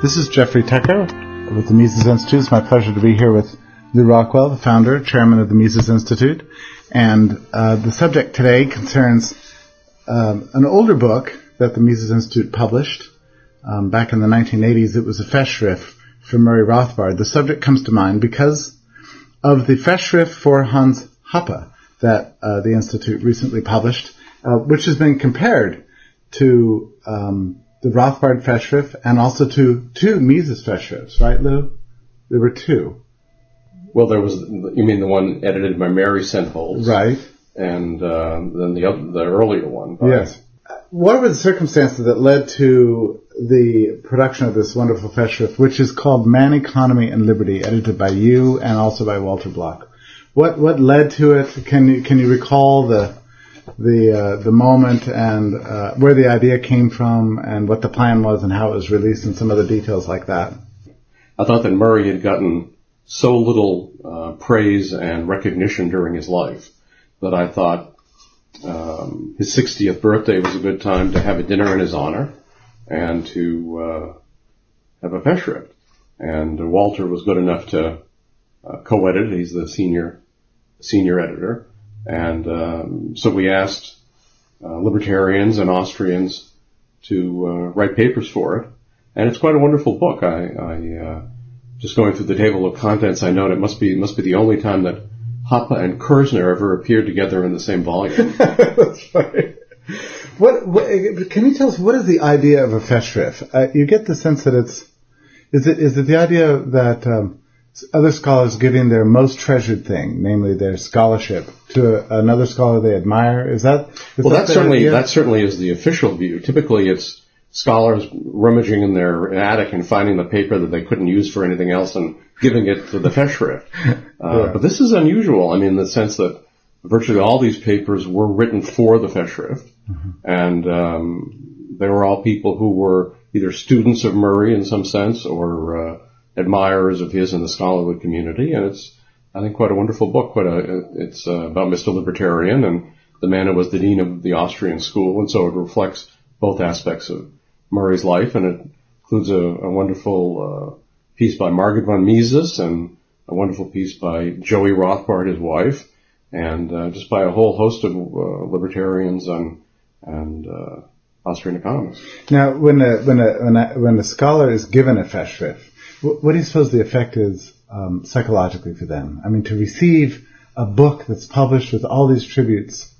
This is Jeffrey Tucker with the Mises Institute. It's my pleasure to be here with Lou Rockwell, the founder, chairman of the Mises Institute. And the subject today concerns an older book that the Mises Institute published back in the 1980s. It was a Festschrift for Murray Rothbard. The subject comes to mind because of the Festschrift for Hans Hoppe that the Institute recently published, which has been compared to the Rothbard Festschrift and also to two Mises Festschrifts, right, Lou? There were two. Well, there was, you mean the one edited by Mary Sentholz? Right. And then the earlier one. Yes. What were the circumstances that led to the production of this wonderful Festschrift, which is called Man, Economy, and Liberty, edited by you and also by Walter Block? What led to it? Can you recall the moment and where the idea came from and what the plan was and how it was released and some other details like that? I thought that Murray had gotten so little praise and recognition during his life that I thought his 60th birthday was a good time to have a dinner in his honor and to have a Festschrift. And Walter was good enough to co-edit. He's the senior editor. And so we asked libertarians and Austrians to write papers for it. And it's quite a wonderful book. I just going through the table of contents, I note it must be the only time that Hoppe and Kerzner ever appeared together in the same volume. That's right. What can you tell us, what is the idea of a Festschrift? You get the sense that is it the idea that other scholars giving their most treasured thing, namely their scholarship, to another scholar they admire? That certainly is the official view. Typically, it's scholars rummaging in their attic and finding the paper that they couldn't use for anything else and giving it to the Festschrift. But this is unusual. I mean, in the sense that virtually all these papers were written for the Festschrift, and they were all people who were either students of Murray in some sense or admirers of his in the scholarly community, and it's, I think, quite a wonderful book. It's about Mr. Libertarian and the man who was the dean of the Austrian school, and so it reflects both aspects of Murray's life, and it includes a wonderful piece by Margaret von Mises and a wonderful piece by Joey Rothbard, his wife, and just by a whole host of libertarians and Austrian economists. Now, when a scholar is given a Festschrift, what do you suppose the effect is psychologically for them? I mean, to receive a book that's published with all these tributes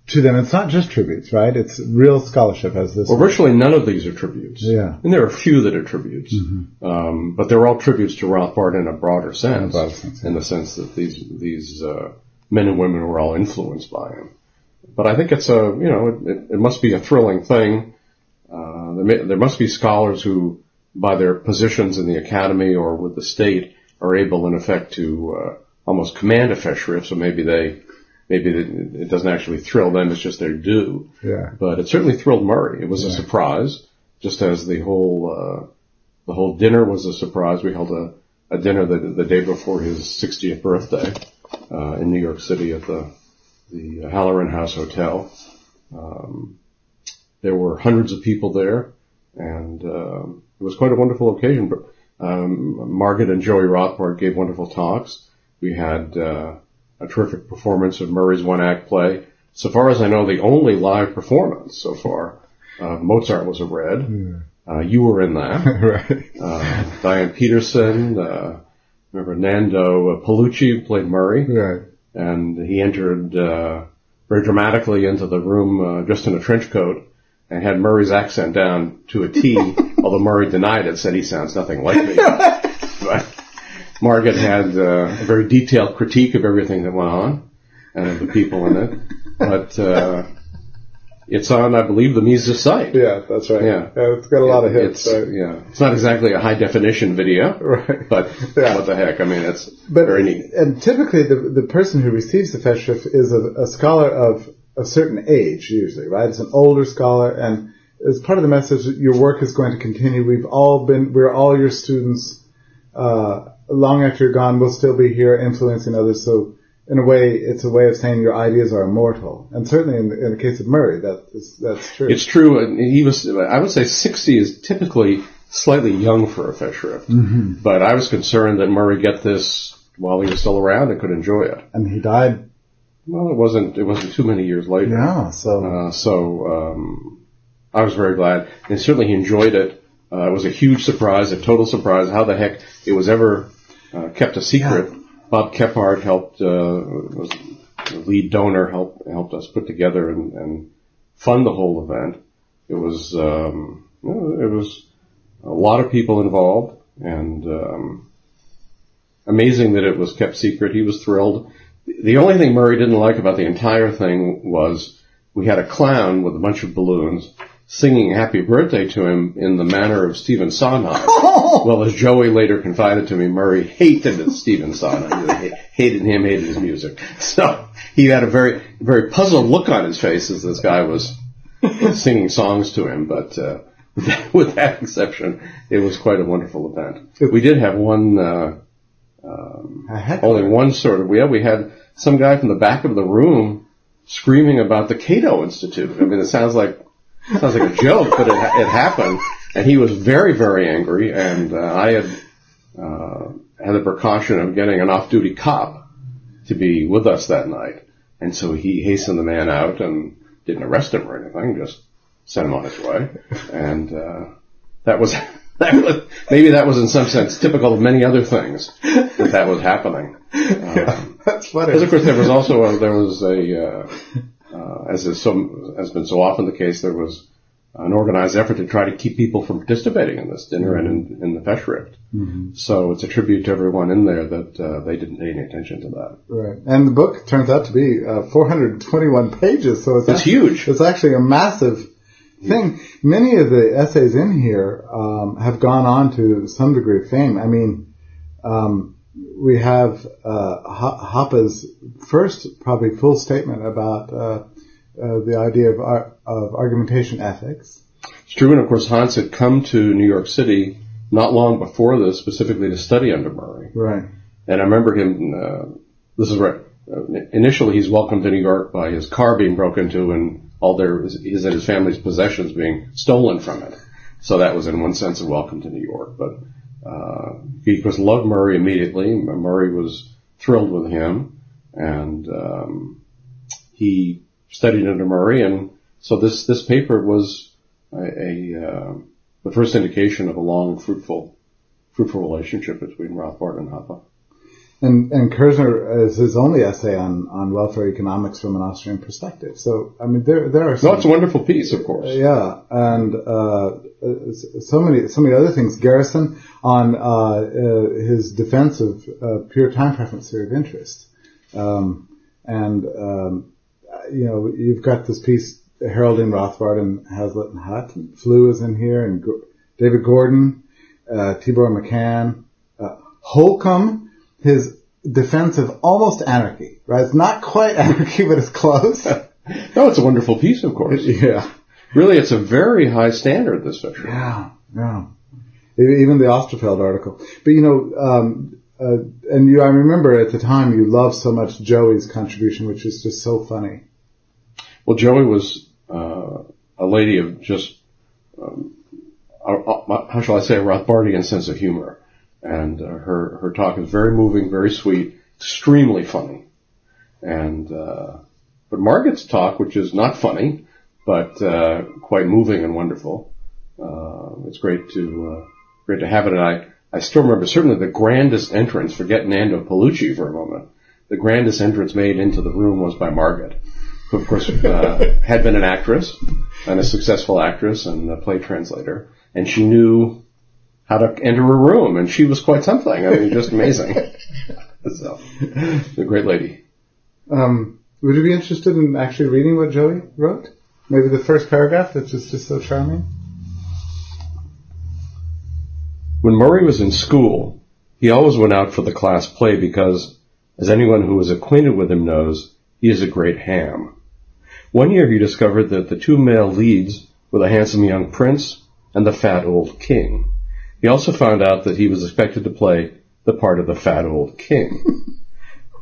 to them, it's not just tributes, right? It's real scholarship as this. Well, virtually none of these are tributes. Yeah. And there are a few that are tributes. But they're all tributes to Rothbard in a broader sense. In the sense that these men and women were all influenced by him. But I think it's it must be a thrilling thing. There must be scholars who, by their positions in the academy or with the state, are able, in effect, to almost command a Festschrift. So maybe it doesn't actually thrill them; it's just their due. Yeah. But it certainly thrilled Murray. It was a surprise, just as the whole dinner was a surprise. We held a dinner the day before his 60th birthday in New York City at the Halloran House Hotel. There were hundreds of people there, and it was quite a wonderful occasion. Margaret and Joey Rothbard gave wonderful talks. We had a terrific performance of Murray's one-act play. So far as I know, the only live performance so far. Mozart was a Red. You were in that. Right. Diane Peterson, remember Nando Palucci played Murray. Right. And he entered very dramatically into the room just in a trench coat and had Murray's accent down to a T, although Murray denied it, said he sounds nothing like me. But Margaret had a very detailed critique of everything that went on and of the people in it. But it's on, I believe, the Mises site. Yeah, that's right. Yeah. It's got a lot of hits. Right? Yeah. It's not exactly a high-definition video, right? But what the heck? I mean, it's very neat. And typically, the person who receives the Festschrift is a scholar of a certain age, usually, right? It's an older scholar, and as part of the message, your work is going to continue. We're all your students. Long after you're gone, we'll still be here influencing others. So in a way, it's a way of saying your ideas are immortal. And certainly in the case of Murray, that's true. It's true. He was, I would say 60 is typically slightly young for a Festschrift. But I was concerned that Murray get this while he was still around and could enjoy it. And he died. Well, it wasn't too many years later. Yeah, so I was very glad. And certainly he enjoyed it. It was a huge surprise, a total surprise, how the heck it was ever kept a secret. Yeah. Bob Kephart helped, was the lead donor, helped us put together and fund the whole event. It was a lot of people involved, and amazing that it was kept secret. He was thrilled. The only thing Murray didn't like about the entire thing was we had a clown with a bunch of balloons singing happy birthday to him in the manner of Stephen Sondheim. Well, as Joey later confided to me, Murray hated Stephen Sondheim. He hated him, hated his music. So he had a very, very puzzled look on his face as this guy was singing songs to him. But with that exception, it was quite a wonderful event. We did have one, only one sort of, we had some guy from the back of the room screaming about the Cato Institute. I mean, it sounds like a joke, but it happened, and he was very, very angry, and I had the precaution of getting an off-duty cop to be with us that night, and so he hastened the man out and didn't arrest him or anything, just sent him on his way, and that was maybe that was in some sense typical of many other things that was happening. That's funny. Because of course there was also as has been so often the case, there was an organized effort to try to keep people from participating in this dinner and in the Festschrift. So it's a tribute to everyone in there that they didn't pay any attention to that. Right. And the book turns out to be 421 pages, so it's huge. It's actually a massive thing. Many of the essays in here have gone on to some degree of fame. I mean, we have Hoppe's first probably full statement about the idea of argumentation ethics. It's true, and of course Hans had come to New York City not long before this, specifically to study under Murray. Right. And I remember him. This is right. Initially, he's welcomed to New York by his car being broken into and all his and his family's possessions being stolen from it. So that was in one sense a welcome to New York. But he of course loved Murray immediately. Murray was thrilled with him, and he studied under Murray, and so this paper was the first indication of a long, fruitful relationship between Rothbard and Hoppe. And Kerzner is his only essay on welfare economics from an Austrian perspective. So I mean, there are some. No, it's a wonderful piece, of course. Yeah, and so many other things. Garrison on his defense of pure time preference theory of interest, you've got this piece heralding Rothbard and Hazlitt and Hutt, and Flew is in here, and David Gordon, Tibor McCann, Holcomb, his defense of almost anarchy, right? It's not quite anarchy, but it's close. No, it's a wonderful piece, of course. Yeah. Really, it's a very high standard, this fiction. Yeah. Even the Osterfeld article. But, I remember at the time you loved so much Joey's contribution, which is just so funny. Well, Joey was a lady of just, how shall I say, a Rothbardian sense of humor. And her talk is very moving, very sweet, extremely funny. And but Margaret's talk, which is not funny, but quite moving and wonderful, it's great to have it. And I still remember certainly the grandest entrance. Forget Nando Palucci for a moment. The grandest entrance made into the room was by Margaret, who of course had been an actress and a successful actress and a play translator, and she knew how to enter a room, and she was quite something. I mean, just amazing. So, a great lady. Would you be interested in actually reading what Joey wrote? Maybe the first paragraph that's just so charming? When Murray was in school, he always went out for the class play because, as anyone who is acquainted with him knows, he is a great ham. One year he discovered that the two male leads were the handsome young prince and the fat old king. He also found out that he was expected to play the part of the fat old king.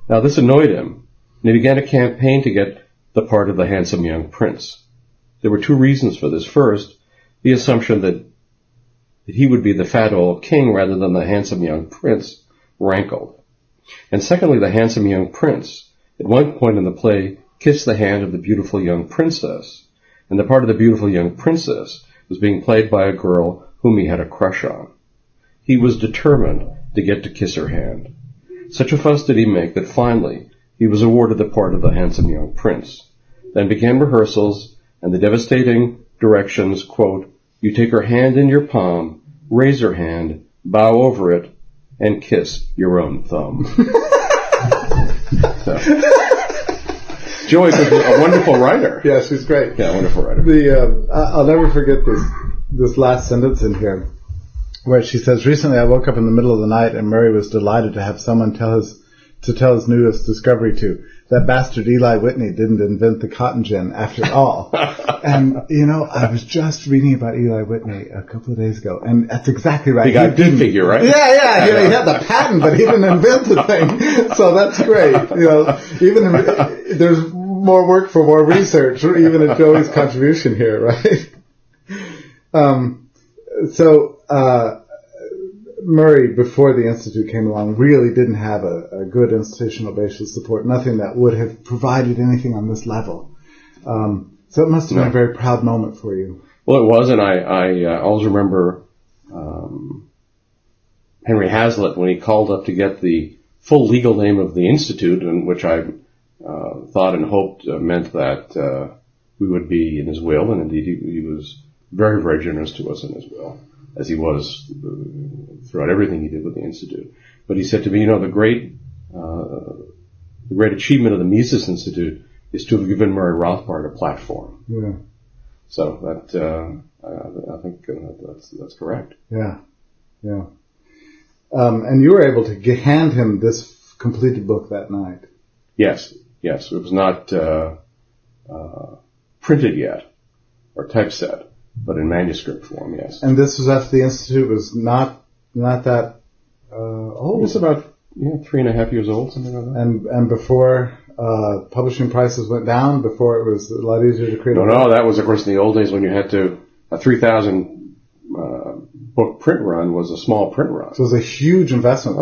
Now this annoyed him, and he began a campaign to get the part of the handsome young prince. There were two reasons for this. First, the assumption that that he would be the fat old king rather than the handsome young prince rankled. And secondly, the handsome young prince, at one point in the play, kissed the hand of the beautiful young princess, and the part of the beautiful young princess was being played by a girl whom he had a crush on. He was determined to get to kiss her hand. Such a fuss did he make that finally he was awarded the part of the handsome young prince. Then began rehearsals, and the devastating directions, quote, "You take her hand in your palm, raise her hand, bow over it, and kiss your own thumb." So, Joyce is a wonderful writer. Yeah, she's great. Yeah, wonderful writer. I'll never forget this last sentence in here, where she says, "Recently I woke up in the middle of the night and Murray was delighted to have someone tell his newest discovery to. That bastard Eli Whitney didn't invent the cotton gin after all." And, I was just reading about Eli Whitney a couple of days ago, and that's exactly right. He got D figure, right? Yeah. He had the patent, but he didn't invent the thing. So that's great. Even there's more work for more research, even in Joey's contribution here, right? Murray, before the Institute came along, really didn't have a good institutional basis support, nothing that would have provided anything on this level. So it must have been a very proud moment for you. Well, it was, and I always remember Henry Hazlitt when he called up to get the full legal name of the Institute, and which I thought and hoped meant that we would be in his will, and indeed he was very, very generous to us in his will, as he was throughout everything he did with the Institute. But he said to me, the great achievement of the Mises Institute is to have given Murray Rothbard a platform. Yeah. So that, I think that's correct. Yeah. And you were able to hand him this completed book that night. Yes. It was not printed yet or typeset, but in manuscript form, yes. And this was after the Institute was not that old. It was about 3.5 years old, something like that. And before publishing prices went down, before it was a lot easier to create. No, that was of course in the old days when you had to a 3,000 book print run was a small print run. So it was a huge investment.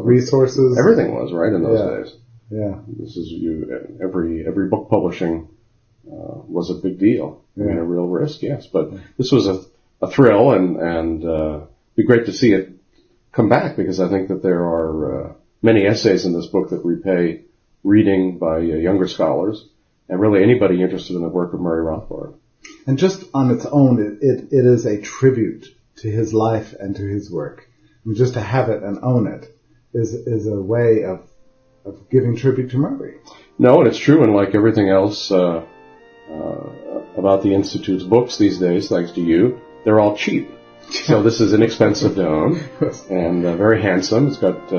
Resources, everything was right in those days. Yeah, this is every book publishing was a big deal. I mean, a real risk, yes. But this was a thrill, and it'd be great to see it come back, because I think that there are many essays in this book that repay reading by younger scholars and really anybody interested in the work of Murray Rothbard. And just on its own, it is a tribute to his life and to his work. I mean, just to have it and own it is a way of giving tribute to Murray. No, and it's true, and like everything else about the Institute's books these days, thanks to you, they're all cheap. So this is inexpensive to own and very handsome. It's got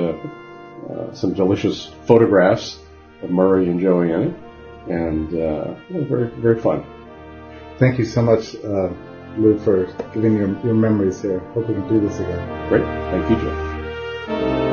some delicious photographs of Murray and Joey in it, and very, very fun. Thank you so much, Lou, for giving your memories here. Hope we can do this again. Great. Thank you, Joe.